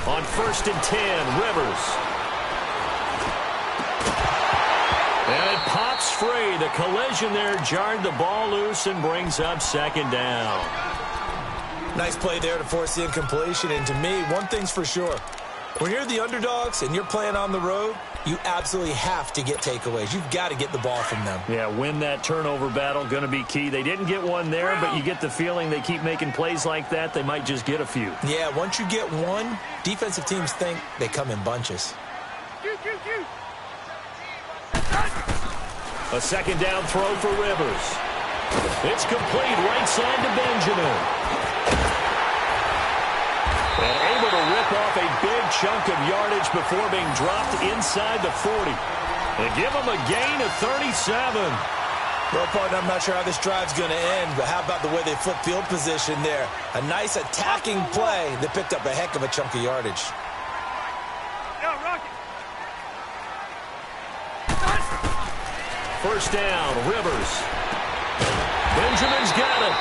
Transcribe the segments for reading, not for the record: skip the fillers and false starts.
On 1st and 10, Rivers. And it pops free. The collision there jarred the ball loose and brings up 2nd down. Nice play there to force the incompletion. And to me, one thing's for sure. When you're the underdogs and you're playing on the road, you absolutely have to get takeaways. You've got to get the ball from them. Yeah, win that turnover battle, going to be key. They didn't get one there, but you get the feeling they keep making plays like that, they might just get a few. Yeah, once you get one, defensive teams think they come in bunches. A 2nd down throw for Rivers. It's complete right side to Benjamin. And able to rip off a big chunk of yardage before being dropped inside the 40. They give him a gain of 37. Well, partner, I'm not sure how this drive's going to end, but how about the way they flip field position there? A nice attacking play that picked up a heck of a chunk of yardage. First down, Rivers. Benjamin's got it.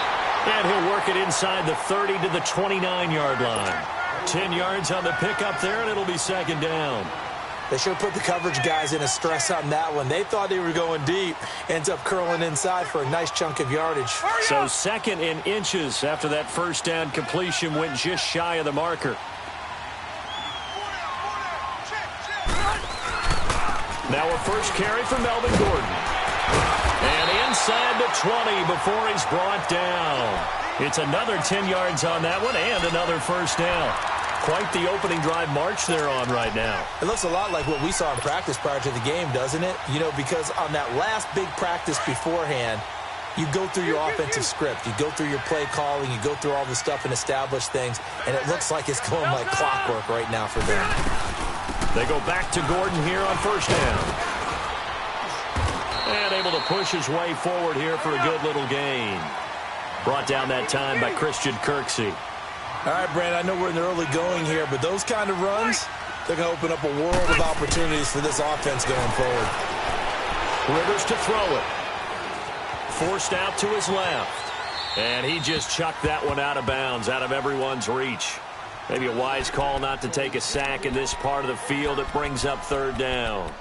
And he'll work it inside the 30 to the 29-yard line. 10 yards on the pickup there, and it'll be 2nd down. They sure put the coverage guys in a stress on that one. They thought they were going deep. Ends up curling inside for a nice chunk of yardage. So 2nd and inches after that first down completion went just shy of the marker. Now a first carry for Melvin Gordon. And inside the 20 before he's brought down. It's another 10 yards on that one and another first down. Quite the opening drive march they're on right now. It looks a lot like what we saw in practice prior to the game, doesn't it? You know, because on that last big practice beforehand, you go through your offensive script. You go through your play calling. You go through all the stuff and establish things. And it looks like it's going like clockwork right now for them. They go back to Gordon here on first down. And able to push his way forward here for a good little gain. Brought down that time by Christian Kirksey. All right, Brand, I know we're in the early going here, but those kind of runs, they're going to open up a world of opportunities for this offense going forward. Rivers to throw it. Forced out to his left. And he just chucked that one out of bounds, out of everyone's reach. Maybe a wise call not to take a sack in this part of the field. It brings up 3rd down.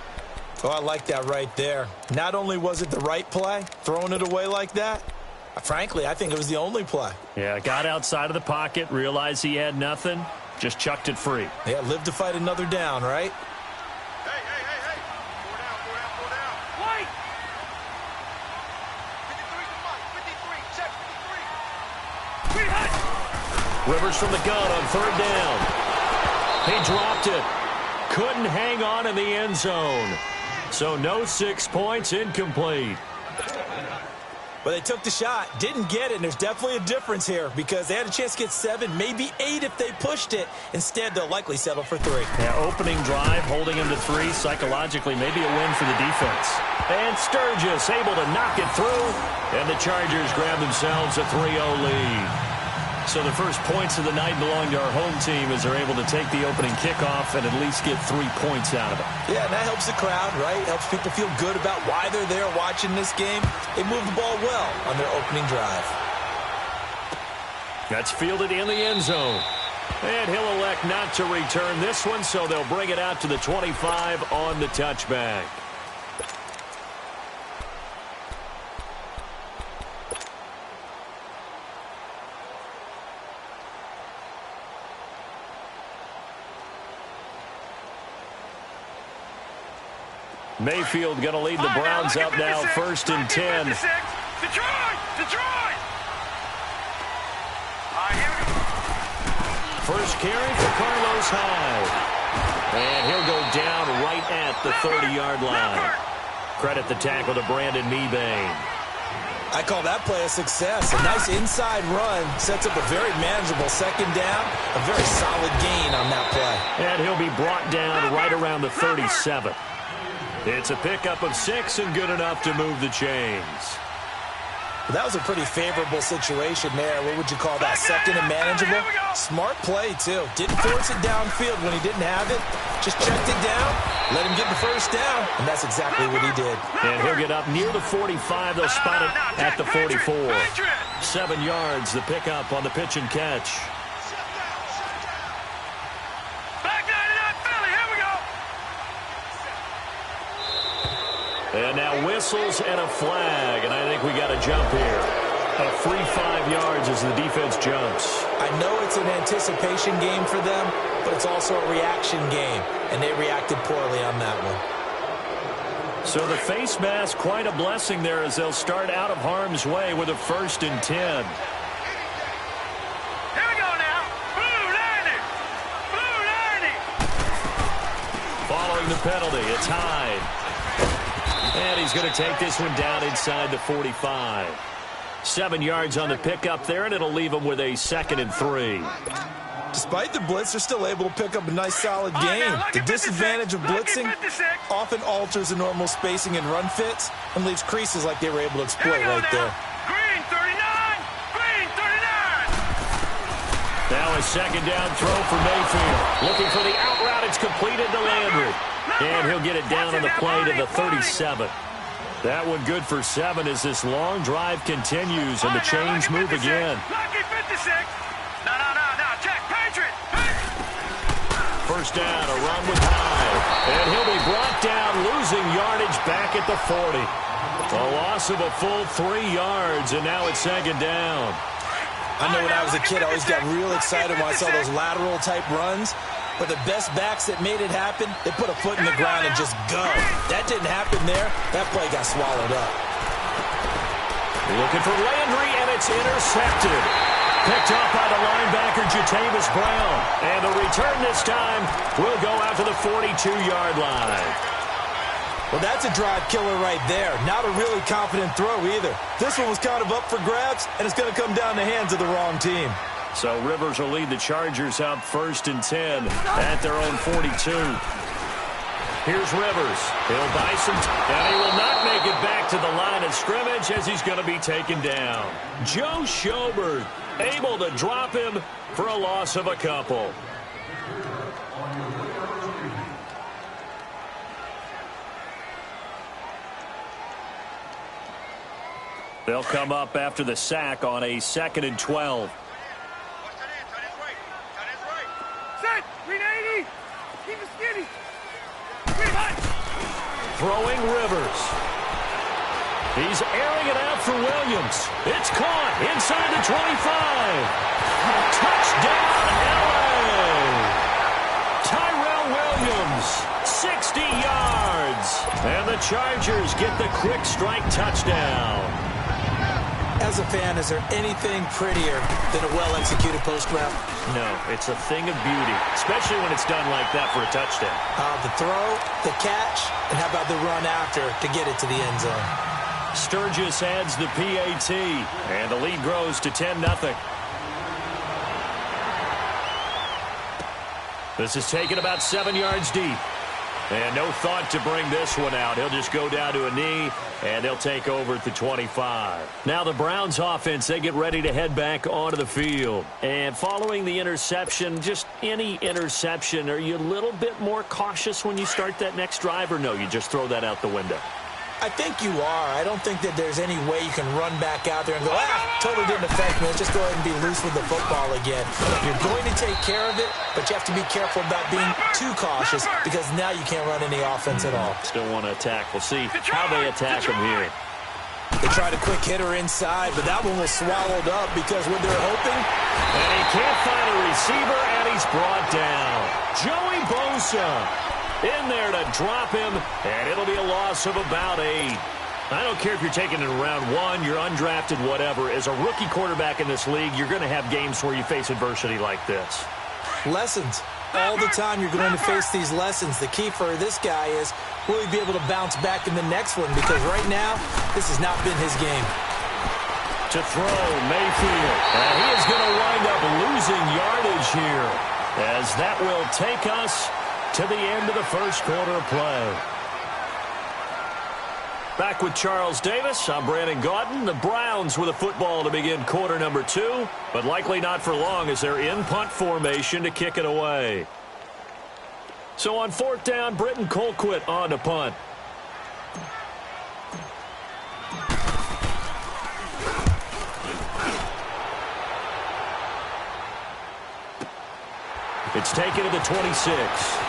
Oh, I like that right there. Not only was it the right play, throwing it away like that, frankly, I think it was the only play. Yeah, got outside of the pocket, realized he had nothing, just chucked it free. Yeah, live to fight another down, right? Hey. 4 down. White! 53 to 53. Check, 53. Rivers from the gun on 3rd down. He dropped it. Couldn't hang on in the end zone. So no 6 points, incomplete. But they took the shot, didn't get it, and there's definitely a difference here because they had a chance to get 7, maybe 8 if they pushed it. Instead, they'll likely settle for 3. Yeah, opening drive, holding him to 3, psychologically maybe a win for the defense. And Sturgis able to knock it through, and the Chargers grab themselves a 3-0 lead. So the first points of the night belong to our home team as they're able to take the opening kickoff and at least get 3 points out of it. Yeah, and that helps the crowd, right? Helps people feel good about why they're there watching this game. They move the ball well on their opening drive. That's fielded in the end zone. And he'll elect not to return this one, so they'll bring it out to the 25 on the touchback. Mayfield going to lead the Browns up now, 1st and 10. Detroit! First carry for Carlos Hyde. And he'll go down right at the 30-yard line. Credit the tackle to Brandon Mebane. I call that play a success. A nice inside run sets up a very manageable 2nd down. A very solid gain on that play. And he'll be brought down right around the 37. It's a pickup of 6 and good enough to move the chains. Well, that was a pretty favorable situation there. What would you call that? 2nd and manageable? Smart play, too. Didn't force it downfield when he didn't have it. Just checked it down, let him get the first down, and that's exactly what he did. And he'll get up near the 45. They'll spot it at the 44. 7 yards, the pickup on the pitch and catch. And now whistles and a flag, and I think we got a jump here. A free 5 yards as the defense jumps. I know it's an anticipation game for them, but it's also a reaction game, and they reacted poorly on that one. So the face mask, quite a blessing there as they'll start out of harm's way with a 1st and 10. Here we go now. Blue lining. Blue lining. Following the penalty, it's Hyde. And he's going to take this one down inside the 45. 7 yards on the pickup there, and it'll leave him with a 2nd and 3. Despite the blitz, they're still able to pick up a nice, solid game. The disadvantage of blitzing often alters the normal spacing and run fits and leaves creases like they were able to exploit right there. Green 39. Green 39. Now a 2nd down throw for Mayfield. Looking for the out route. It's completed to Landry. And he'll get it down on the play to the 37. That one good for 7 as this long drive continues and the chains move again. Lucky 56. No. Check. Patriot. 1st down, a run with Hyde. And he'll be brought down, losing yardage back at the 40. A loss of a full 3 yards, and now it's 2nd down. I know when I was a kid, I always got real excited when I saw those lateral-type runs. But the best backs that made it happen, they put a foot in the ground and just go. That didn't happen there. That play got swallowed up. Looking for Landry, and it's intercepted. Picked up by the linebacker, Jatavis Brown. And the return this time will go out to the 42-yard line. Well, that's a drive killer right there. Not a really confident throw either. This one was kind of up for grabs, and it's going to come down the hands of the wrong team. So Rivers will lead the Chargers out 1st and 10 at their own 42. Here's Rivers. He'll buy some and he will not make it back to the line of scrimmage as he's going to be taken down. Joe Schobert able to drop him for a loss of a couple. They'll come up after the sack on a 2nd and 12. Throwing Rivers. He's airing it out for Williams. It's caught inside the 25. Touchdown, L.A. Tyrell Williams, 60 yards. And the Chargers get the quick strike touchdown. As a fan, is there anything prettier than a well-executed post route? No, it's a thing of beauty, especially when it's done like that for a touchdown. The throw, the catch, and how about the run after to get it to the end zone? Sturgis adds the PAT, and the lead grows to 10-0. This is taken about 7 yards deep. And no thought to bring this one out. He'll just go down to a knee, and they'll take over at the 25. Now the Browns offense, they get ready to head back onto the field. And following the interception, just any interception, are you a little bit more cautious when you start that next drive, or no, you just throw that out the window? I think you are. I don't think that there's any way you can run back out there and go, totally didn't affect me. Let's just go ahead and be loose with the football again. You're going to take care of it, but you have to be careful about being too cautious because now you can't run any offense at all. Still want to attack. We'll see how they attack him here. They tried a quick hitter inside, but that one was swallowed up because when they're hoping. And he can't find a receiver, and he's brought down. Joey Bosa in there to drop him, and it'll be a loss of about 8. I don't care if you're taking it in round 1, you're undrafted, whatever. As a rookie quarterback in this league, you're going to have games where you face adversity like this. Lessons. All the time you're going to face these lessons. The key for this guy is, will he be able to bounce back in the next one? Because right now, this has not been his game. To throw, Mayfield. And he is going to wind up losing yardage here, as that will take us to the end of the first quarter of play. Back with Charles Davis, I'm Brandon Gaudin. The Browns with a football to begin quarter number 2, but likely not for long as they're in punt formation to kick it away. So on 4th down, Britton Colquitt on to punt. It's taken to the 26.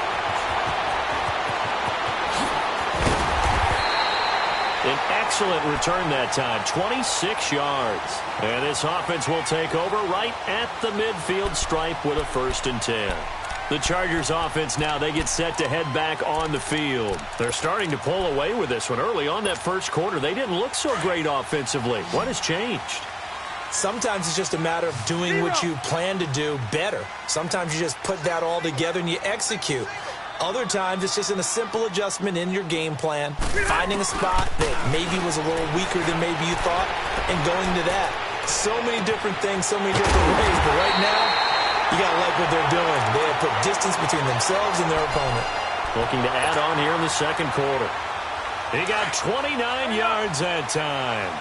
excellent return that time, 26 yards. And this offense will take over right at the midfield stripe with a 1st and 10. The Chargers offense now, they get set to head back on the field. They're starting to pull away with this one. Early on that first quarter, they didn't look so great offensively. What has changed? Sometimes it's just a matter of doing what you plan to do better. Sometimes you just put that all together and you execute. Other times it's just in a simple adjustment in your game plan, finding a spot that maybe was a little weaker than maybe you thought, and going to that. So many different things, so many different ways, but right now, you got to like what they're doing. They have put distance between themselves and their opponent. Looking to add on here in the second quarter. He got 29 yards that time.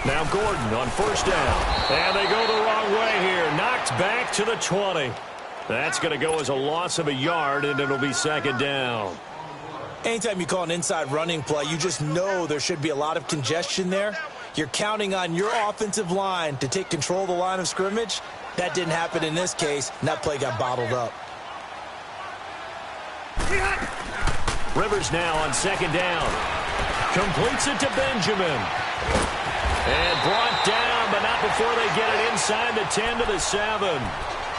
Now Gordon on 1st down. And they go the wrong way here. Knocked back to the 20. That's going to go as a loss of a yard, and it'll be 2nd down. Anytime you call an inside running play, you just know there should be a lot of congestion there. You're counting on your offensive line to take control of the line of scrimmage. That didn't happen in this case, and that play got bottled up. Rivers now on 2nd down. Completes it to Benjamin. And brought down, but not before they get it inside the 10 to the 7.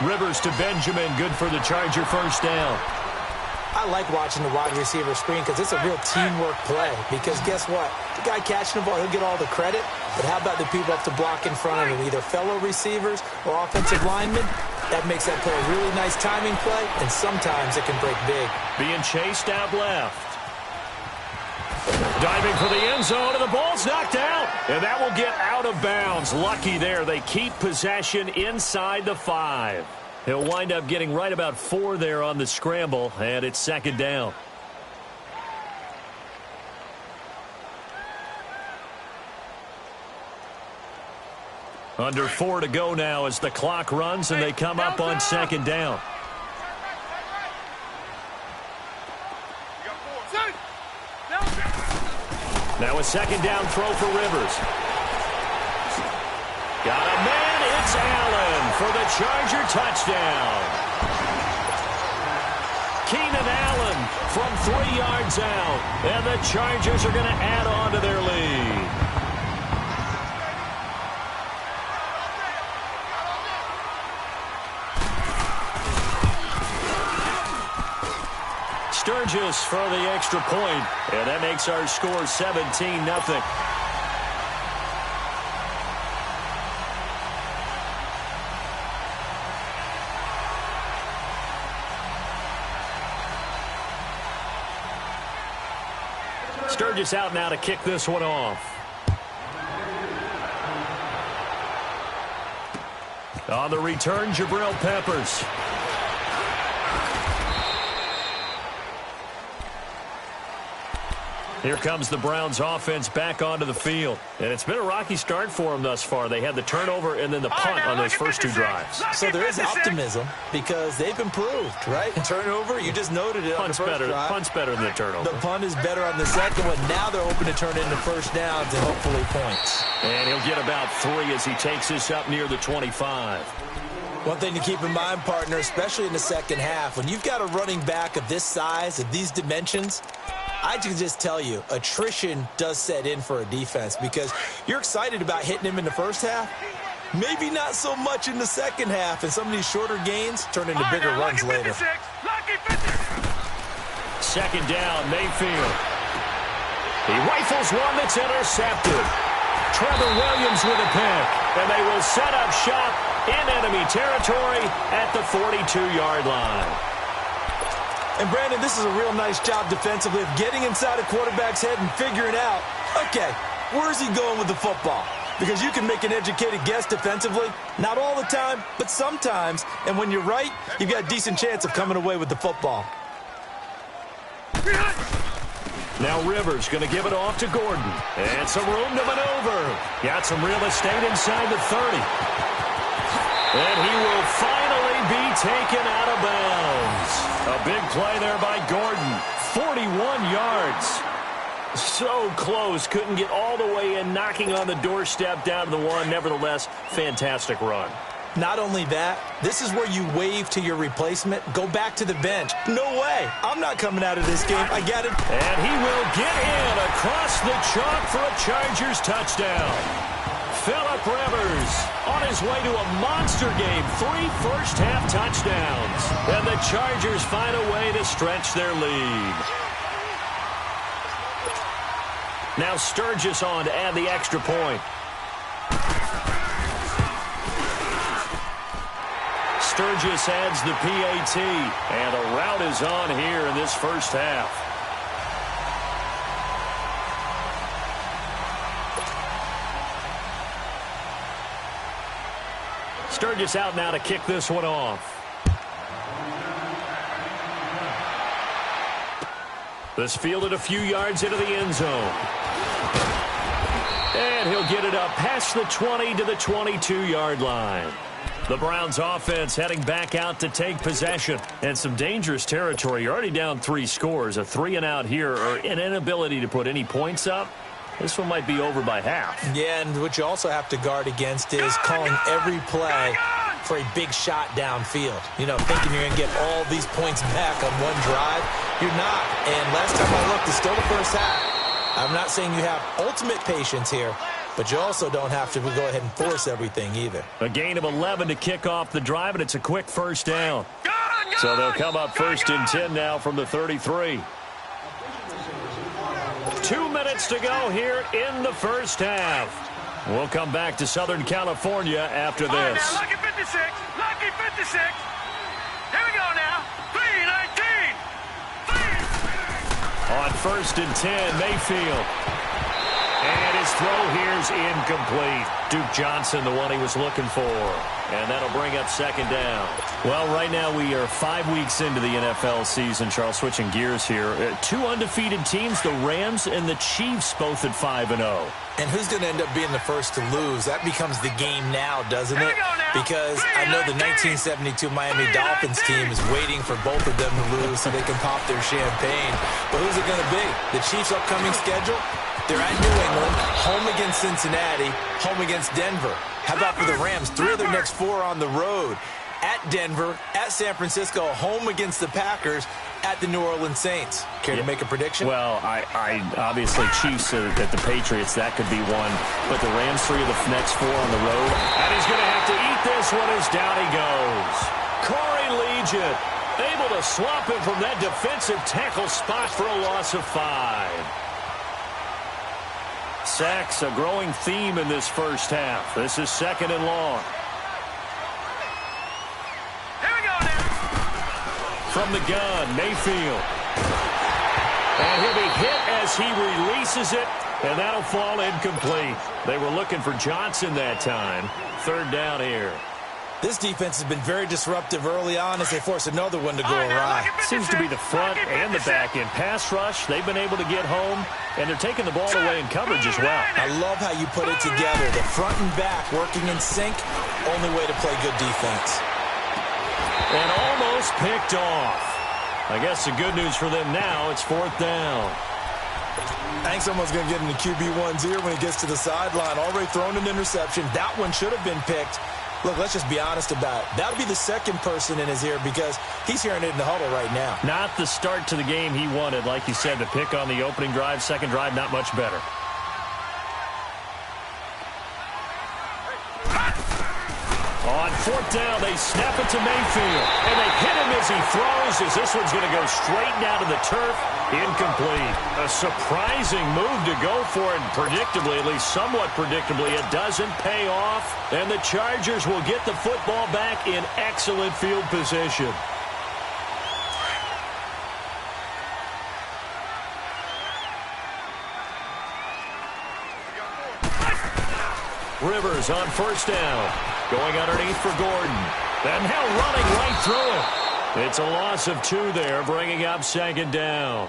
Rivers to Benjamin, good for the Charger 1st down. I like watching the wide receiver screen because it's a real teamwork play. Because guess what? The guy catching the ball, he'll get all the credit. But how about the people up to block in front of him, either fellow receivers or offensive linemen? That makes that play a really nice timing play, and sometimes it can break big. Being chased out left. Diving for the end zone, and the ball's knocked out. And that will get out of bounds. Lucky there. They keep possession inside the 5. He'll wind up getting right about 4 there on the scramble, and it's 2nd down. Under 4 to go now as the clock runs, and they come up on 2nd down. Now a 2nd down throw for Rivers. Got a man, it's Allen for the Charger touchdown. Keenan Allen from 3 yards out, and the Chargers are going to add on to their lead. Sturgis for the extra point, and that makes our score 17-0. Sturgis out now to kick this one off. On the return, Jabril Peppers. Here comes the Browns offense back onto the field. And it's been a rocky start for them thus far. They had the turnover and then the punt on those first 2 drives. So there is optimism because they've improved, right? Turnover, you just noted it on the first drive. Punt's better than the turnover. The punt is better on the second one. Now they're hoping to turn it into 1st downs and hopefully points. And he'll get about 3 as he takes this up near the 25. One thing to keep in mind, partner, especially in the second half, when you've got a running back of this size, of these dimensions, I can just tell you, attrition does set in for a defense because you're excited about hitting him in the first half. Maybe not so much in the second half, and some of these shorter gains turn into bigger runs later. 2nd down, Mayfield. He rifles one that's intercepted. Trevor Williams with a pick, and they will set up shop in enemy territory at the 42-yard line. And, Brandon, this is a real nice job defensively of getting inside a quarterback's head and figuring out, okay, where's he going with the football? Because you can make an educated guess defensively. Not all the time, but sometimes. And when you're right, you've got a decent chance of coming away with the football. Now Rivers going to give it off to Gordon. And some room to maneuver. Got some real estate inside the 30. And he will finally be taken out of bounds. A big play there by Gordon. 41 yards. So close. Couldn't get all the way in, knocking on the doorstep down to the 1. Nevertheless, fantastic run. Not only that, this is where you wave to your replacement, go back to the bench. No way. I'm not coming out of this game. I get it. And he will get in across the chalk for a Chargers touchdown. Phillip Rivers on his way to a monster game. 3 first-half touchdowns. And the Chargers find a way to stretch their lead. Now Sturgis on to add the extra point. Sturgis adds the PAT, and a rout is on here in this first half. Sturgis out now to kick this one off. This fielded a few yards into the end zone. And he'll get it up past the 20 to the 22-yard line. The Browns offense heading back out to take possession. And some dangerous territory. You're already down 3 scores. A 3-and-out here, or an inability to put any points up. This one might be over by half. Yeah, and what you also have to guard against is calling every play for a big shot downfield. You know, thinking you're going to get all these points back on one drive. You're not. And last time I looked, it's still the first half. I'm not saying you have ultimate patience here, but you also don't have to go ahead and force everything either. A gain of 11 to kick off the drive, and it's a quick first down. So they'll come up 1st and 10 now from the 33. 2 minutes to go here in the first half. We'll come back to Southern California after this. All right, now, lucky 56. Lucky 56. Here we go now. 319. On 1st and 10, Mayfield. And his throw here's incomplete. Duke Johnson, the one he was looking for. And that'll bring up 2nd down. Well, right now we are 5 weeks into the NFL season. Charles, switching gears here. 2 undefeated teams, the Rams and the Chiefs, both at 5-0. And who's going to end up being the first to lose? That becomes the game now, doesn't it? Because I know the 1972 Miami Dolphins team is waiting for both of them to lose so they can pop their champagne. But who's it going to be? The Chiefs' upcoming schedule? They're at New England, home against Cincinnati, home against Denver. How about for the Rams? 3 of their next 4 on the road. At Denver, at San Francisco, home against the Packers, at the New Orleans Saints. Care to make a prediction? Well, I obviously Chiefs at the Patriots, that could be one. But the Rams, 3 of the next 4 on the road. And he's going to have to eat this one as down he goes. Corey Legion able to swap him from that defensive tackle spot for a loss of 5. Sacks, a growing theme in this first half. This is 2nd and long. Here we go now. From the gun, Mayfield. And he'll be hit as he releases it, and that'll fall incomplete. They were looking for Johnson that time. 3rd down here. This defense has been very disruptive early on as they force another one to go awry. Seems to be the front and the back end. Pass rush, they've been able to get home, and they're taking the ball away in coverage as well. I love how you put it together. The front and back working in sync, only way to play good defense. And almost picked off. I guess the good news for them now, it's 4th down. I think someone's going to get in the QB1's ear when he gets to the sideline. Already thrown an interception. That one should have been picked. Look, let's just be honest about it. That'll be the 2nd person in his ear because he's hearing it in the huddle right now. Not the start to the game he wanted. Like you said, the pick on the opening drive, 2nd drive, not much better. On 4th down, they snap it to Mayfield. And they hit him as he throws, as this one's going to go straight down to the turf. Incomplete. A surprising move to go for it. Predictably, at least somewhat predictably, it doesn't pay off. And the Chargers will get the football back in excellent field position. Rivers on 1st down. Going underneath for Gordon. And now running right through it. It's a loss of 2 there, bringing up 2nd down.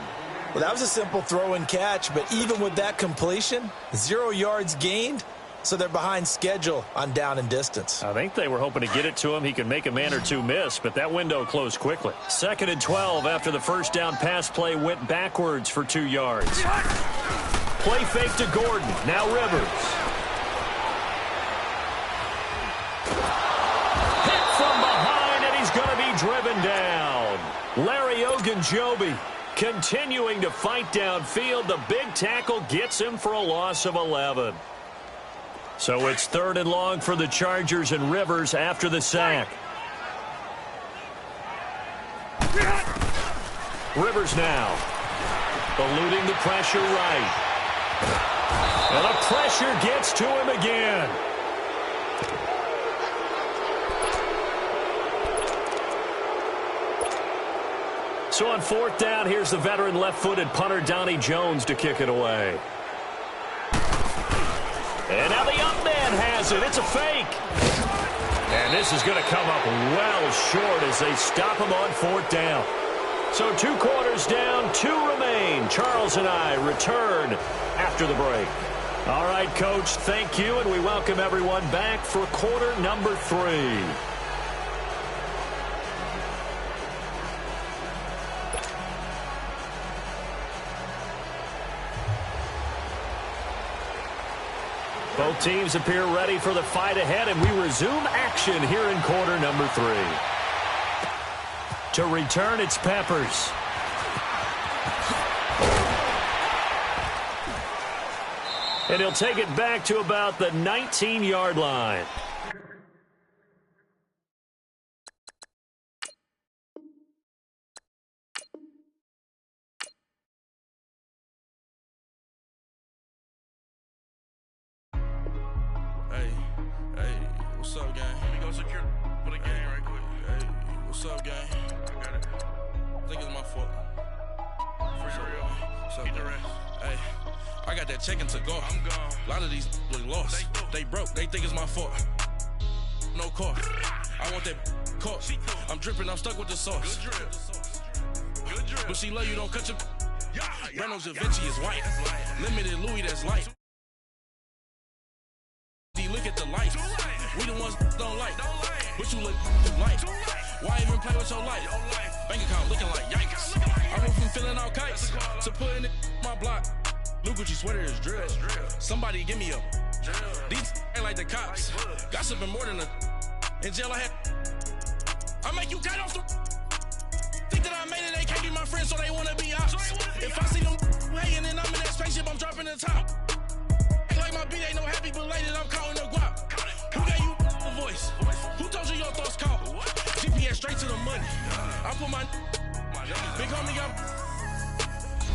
Well, that was a simple throw and catch, but even with that completion, 0 yards gained, so they're behind schedule on down and distance. I think they were hoping to get it to him. He could make a man or 2 miss, but that window closed quickly. 2nd and 12 after the first down pass play went backwards for 2 yards. Play fake to Gordon. Now Rivers. Larry Ogunjobi continuing to fight downfield. The big tackle gets him for a loss of 11. So it's 3rd and long for the Chargers, and Rivers after the sack. Rivers now eluding the pressure right. And the pressure gets to him again. So on 4th down, here's the veteran left-footed punter Donnie Jones to kick it away. And now the up man has it. It's a fake. And this is going to come up well short as they stop him on 4th down. So 2 quarters down, 2 remain. Charles and I return after the break. All right, Coach, thank you, and we welcome everyone back for quarter number 3. Both teams appear ready for the fight ahead, and we resume action here in quarter number 3. To return, it's Peppers. And he'll take it back to about the 19-yard line. What's up, gang? Let me go secure for the game right quick. Hey, what's up, gang? I got it. I think it's my fault. For real. What's up, the rest. Hey, I got that check-in to go. I'm gone. A lot of these look lost. They broke. They think it's my fault. No cost. I want that cost. I'm dripping. I'm stuck with the sauce. Good drip. Good drip. But she love you. Don't cut your... Reynolds Da Vinci is white. Limited Louis, that's light. Look at the lights. We the ones don't like. But you look light. Why even play with your life? Bank account looking like yikes. I went from filling out kites to putting it in my block. New Gucci sweater is drill. Somebody give me a. These ain't like the cops. Gossiping more than a. In jail I had. I make you cut off the. Think that I made it, they can't be my friends, so they wanna be ops. If I see them hating and I'm in that spaceship, I'm dropping the top. Like my beat ain't no happy belated, I'm counting the guap. Who gave you the voice? Who told you your thoughts count? GPS straight to the money. I put my big homie got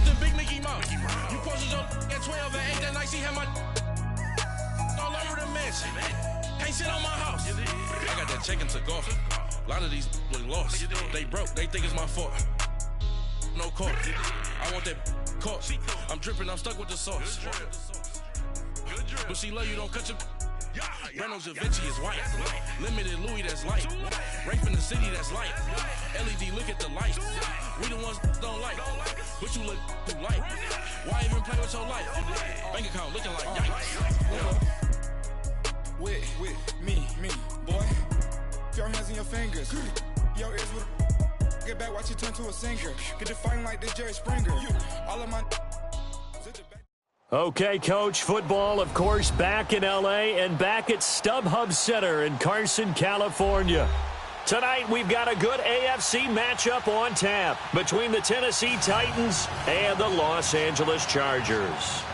the big Mickey Mouse. You posted your at 12 and 8 that night, she had my all over the mansion. Can't sit on my house. I got that check-in to golf. A lot of these look lost. They broke, they think it's my fault. No cost. I want that cost. I'm dripping, I'm stuck with the sauce. But she love you, don't cut your... Reynolds Da Vinci is white. Limited Louis, that's light. Rape in the city, that's light. LED, look at the lights. We the ones don't like. But you look too light. Why even play with your life? Bank account looking like yikes. With me, boy. Your hands in your fingers. Your ears with get back, watch you turn to a singer. Get the fighting like this Jerry Springer. All of my... Okay, Coach, football, of course, back in L.A. and back at StubHub Center in Carson, California. Tonight, we've got a good AFC matchup on tap between the Tennessee Titans and the Los Angeles Chargers.